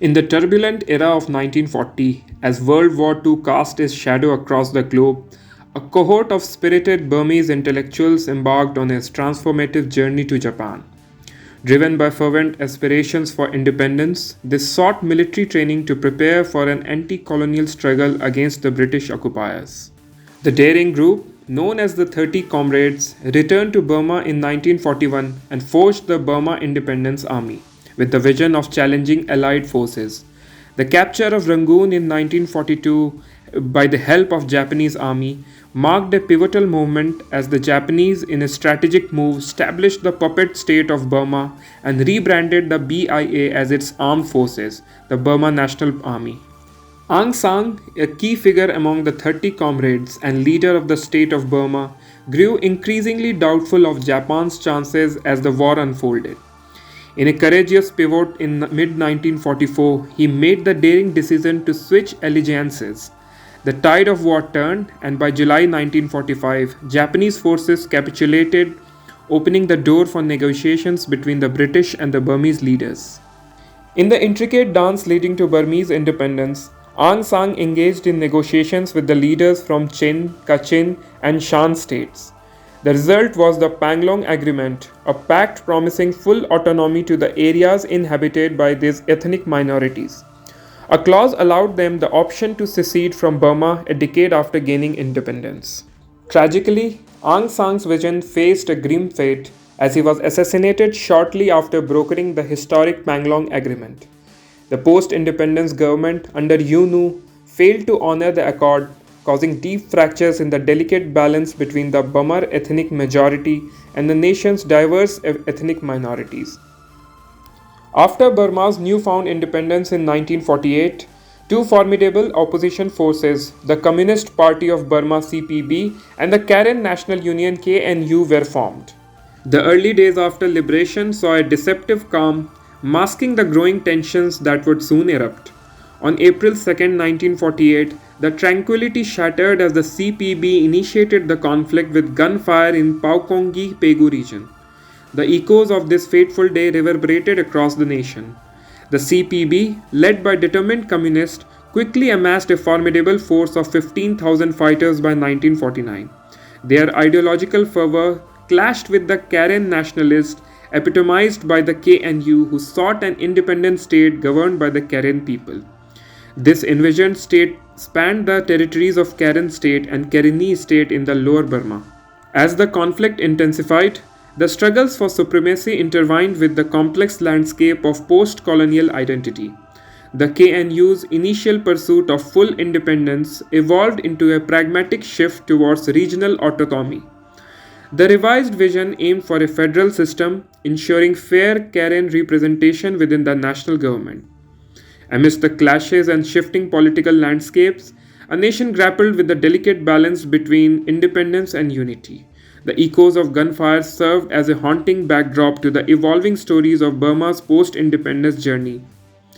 In the turbulent era of 1940, as World War II cast its shadow across the globe, a cohort of spirited Burmese intellectuals embarked on a transformative journey to Japan. Driven by fervent aspirations for independence, they sought military training to prepare for an anti colonial struggle against the British occupiers. The daring group, known as the 30 Comrades, returned to Burma in 1941 and forged the Burma Independence Army, with the vision of challenging Allied forces. The capture of Rangoon in 1942 by the help of Japanese army marked a pivotal moment as the Japanese, in a strategic move, established the puppet state of Burma and rebranded the BIA as its armed forces, the Burma National Army. Aung San, a key figure among the 30 Comrades and leader of the state of Burma, grew increasingly doubtful of Japan's chances as the war unfolded. In a courageous pivot in mid 1944, he made the daring decision to switch allegiances. The tide of war turned, and by July 1945, Japanese forces capitulated, opening the door for negotiations between the British and the Burmese leaders. In the intricate dance leading to Burmese independence, Aung San engaged in negotiations with the leaders from Chin, Kachin, and Shan states. The result was the Panglong Agreement, a pact promising full autonomy to the areas inhabited by these ethnic minorities. A clause allowed them the option to secede from Burma a decade after gaining independence. Tragically, Aung San's vision faced a grim fate as he was assassinated shortly after brokering the historic Panglong Agreement. The post-independence government under U Nu failed to honor the accord, causing deep fractures in the delicate balance between the Burma ethnic majority and the nation's diverse ethnic minorities. After Burma's newfound independence in 1948, two formidable opposition forces, the Communist Party of Burma (CPB) and the Karen National Union (KNU), were formed. The early days after liberation saw a deceptive calm, masking the growing tensions that would soon erupt. On April 2, 1948, the tranquility shattered as the CPB initiated the conflict with gunfire in Paukongi Pegu region. The echoes of this fateful day reverberated across the nation. The CPB, led by determined communists, quickly amassed a formidable force of 15,000 fighters by 1949. Their ideological fervor clashed with the Karen nationalists, epitomized by the KNU, who sought an independent state governed by the Karen people. This envisioned state spanned the territories of Karen state and Karenni state in the lower Burma. As the conflict intensified, the struggles for supremacy intertwined with the complex landscape of post-colonial identity. The KNU's initial pursuit of full independence evolved into a pragmatic shift towards regional autonomy. The revised vision aimed for a federal system, ensuring fair Karen representation within the national government. Amidst the clashes and shifting political landscapes, a nation grappled with the delicate balance between independence and unity. The echoes of gunfire served as a haunting backdrop to the evolving stories of Burma's post-independence journey,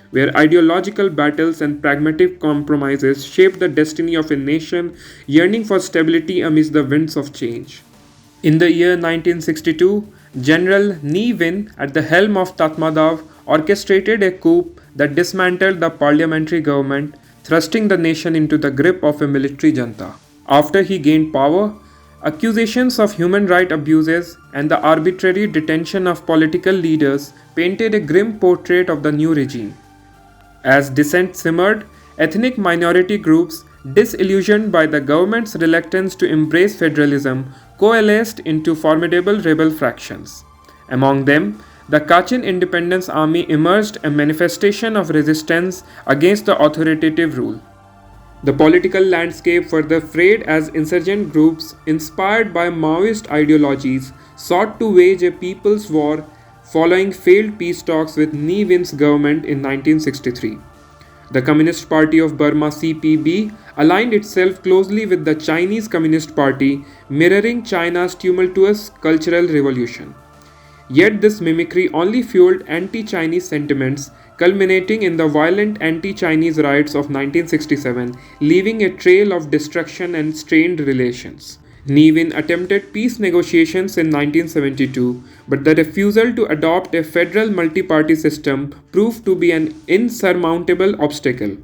where ideological battles and pragmatic compromises shaped the destiny of a nation yearning for stability amidst the winds of change. In the year 1962, General Ne Win, at the helm of Tatmadaw, orchestrated a coup that dismantled the parliamentary government, thrusting the nation into the grip of a military junta. After he gained power, accusations of human rights abuses and the arbitrary detention of political leaders painted a grim portrait of the new regime. As dissent simmered, ethnic minority groups, disillusioned by the government's reluctance to embrace federalism, coalesced into formidable rebel fractions. Among them, the Kachin Independence Army emerged, a manifestation of resistance against the authoritative rule. The political landscape further frayed as insurgent groups, inspired by Maoist ideologies, sought to wage a people's war following failed peace talks with Ne Win's government in 1963. The Communist Party of Burma (CPB) aligned itself closely with the Chinese Communist Party, mirroring China's tumultuous cultural revolution. Yet this mimicry only fueled anti-Chinese sentiments, culminating in the violent anti-Chinese riots of 1967, leaving a trail of destruction and strained relations. Ne Win attempted peace negotiations in 1972, but the refusal to adopt a federal multi party system proved to be an insurmountable obstacle.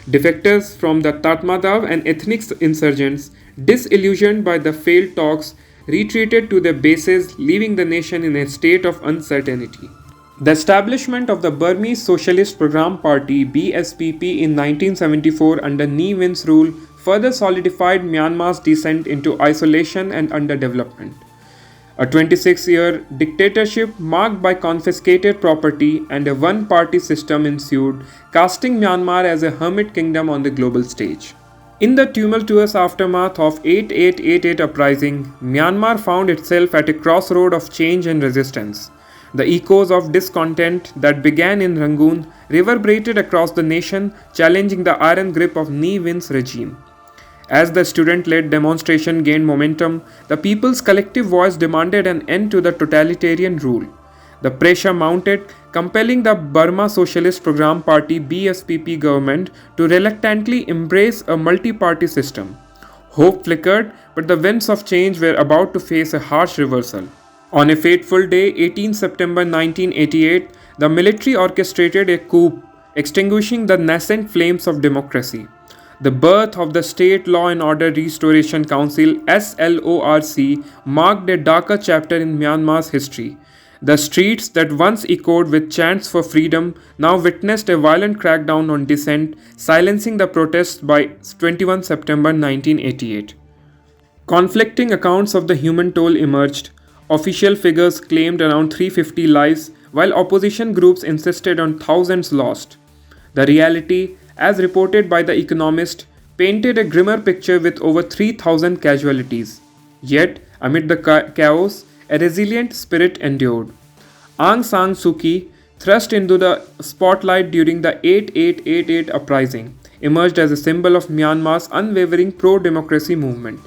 Defectors from the Tatmadaw and ethnic insurgents, disillusioned by the failed talks, retreated to their bases, leaving the nation in a state of uncertainty. The establishment of the Burmese Socialist Program Party (BSPP) in 1974 under Ne Win's rule further solidified Myanmar's descent into isolation and underdevelopment. A 26-year dictatorship marked by confiscated property and a one-party system ensued, casting Myanmar as a hermit kingdom on the global stage. In the tumultuous aftermath of 8888 uprising, Myanmar found itself at a crossroad of change and resistance. The echoes of discontent that began in Rangoon reverberated across the nation, challenging the iron grip of Ne Win's regime. As the student led demonstration gained momentum, the people's collective voice demanded an end to the totalitarian rule. The pressure mounted, compelling the Burma Socialist Program Party (BSPP) government to reluctantly embrace a multi party system. Hope flickered, but the winds of change were about to face a harsh reversal. On a fateful day, 18 September 1988, the military orchestrated a coup, extinguishing the nascent flames of democracy. The birth of the State Law and Order Restoration Council (SLORC) marked a darker chapter in Myanmar's history. The streets that once echoed with chants for freedom now witnessed a violent crackdown on dissent, silencing the protests by 21 September 1988. Conflicting accounts of the human toll emerged. Official figures claimed around 350 lives, while opposition groups insisted on thousands lost. The reality, as reported by The Economist, painted a grimmer picture with over 3,000 casualties. Yet, amid the chaos, a resilient spirit endured. Aung San Suu Kyi, thrust into the spotlight during the 8888 uprising, emerged as a symbol of Myanmar's unwavering pro-democracy movement.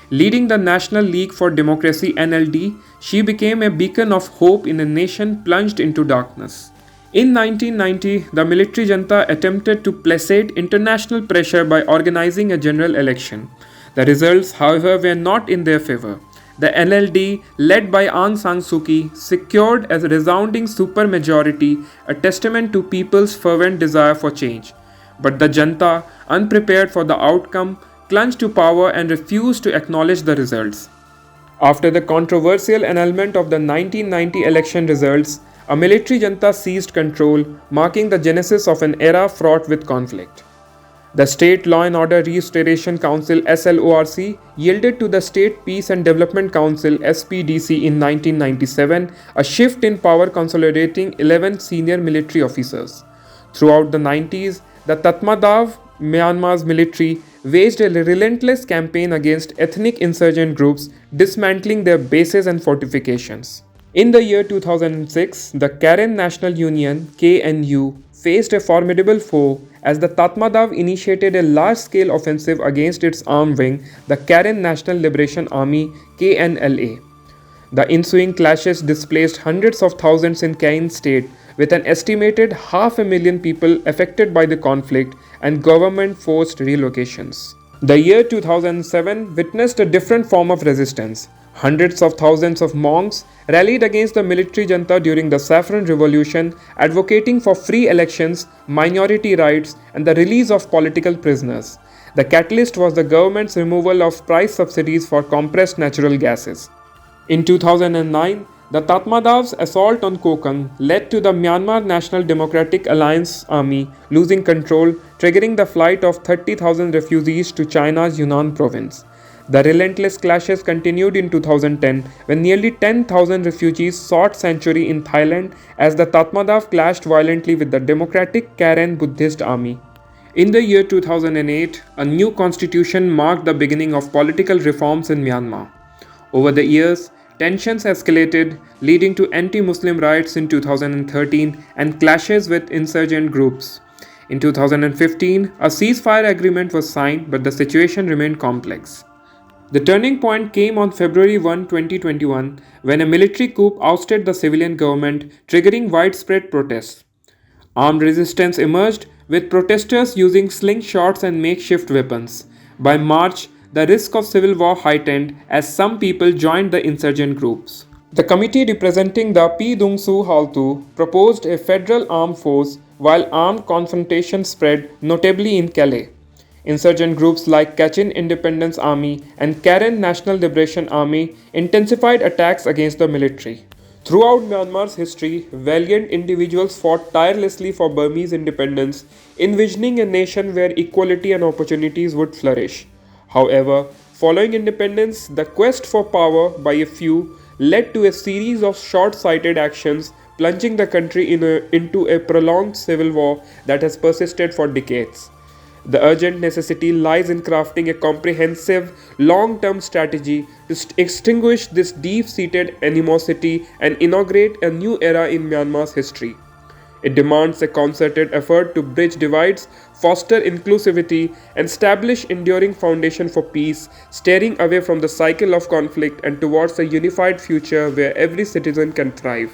Leading the National League for Democracy (NLD), she became a beacon of hope in a nation plunged into darkness. In 1990, the military junta attempted to placate international pressure by organizing a general election. The results, however, were not in their favor. The NLD, led by Aung San Suu Kyi, secured a resounding supermajority, a testament to people's fervent desire for change. But the junta, unprepared for the outcome, clung to power and refused to acknowledge the results. After the controversial annulment of the 1990 election results, a military junta seized control, marking the genesis of an era fraught with conflict. The State Law and Order Restoration Council (SLORC) yielded to the State Peace and Development Council (SPDC) in 1997, a shift in power consolidating 11 senior military officers. Throughout the 90s, the Tatmadaw, Myanmar's military, waged a relentless campaign against ethnic insurgent groups, dismantling their bases and fortifications. In the year 2006, the Karen National Union (KNU) faced a formidable foe as the Tatmadaw initiated a large-scale offensive against its arm wing, the Karen National Liberation Army (KNLA). The ensuing clashes displaced hundreds of thousands in Karen state, with an estimated 500,000 people affected by the conflict and government-forced relocations. The year 2007 witnessed a different form of resistance. Hundreds of thousands of monks rallied against the military junta during the Saffron Revolution, advocating for free elections, minority rights, and the release of political prisoners. The catalyst was the government's removal of price subsidies for compressed natural gases. In 2009, the Tatmadaw's assault on Kokang led to the Myanmar National Democratic Alliance Army losing control, triggering the flight of 30,000 refugees to China's Yunnan province. The relentless clashes continued in 2010 when nearly 10,000 refugees sought sanctuary in Thailand as the Tatmadaw clashed violently with the Democratic Karen Buddhist Army. In the year 2008, a new constitution marked the beginning of political reforms in Myanmar. Over the years, tensions escalated, leading to anti-Muslim riots in 2013 and clashes with insurgent groups. In 2015, a ceasefire agreement was signed, but the situation remained complex. The turning point came on February 1, 2021, when a military coup ousted the civilian government, triggering widespread protests. Armed resistance emerged, with protesters using slingshots and makeshift weapons. By March, the risk of civil war heightened as some people joined the insurgent groups. The committee representing the Pidungsu Haltu proposed a federal armed force while armed confrontation spread notably in Calais. Insurgent groups like Kachin Independence Army and Karen National Liberation Army intensified attacks against the military. Throughout Myanmar's history, valiant individuals fought tirelessly for Burmese independence, envisioning a nation where equality and opportunities would flourish. However, following independence, the quest for power by a few led to a series of short sighted actions, plunging the country into a prolonged civil war that has persisted for decades. The urgent necessity lies in crafting a comprehensive, long term strategy to extinguish this deep seated animosity and inaugurate a new era in Myanmar's history. It demands a concerted effort to bridge divides, foster inclusivity, and establish enduring foundation for peace, steering away from the cycle of conflict and towards a unified future where every citizen can thrive.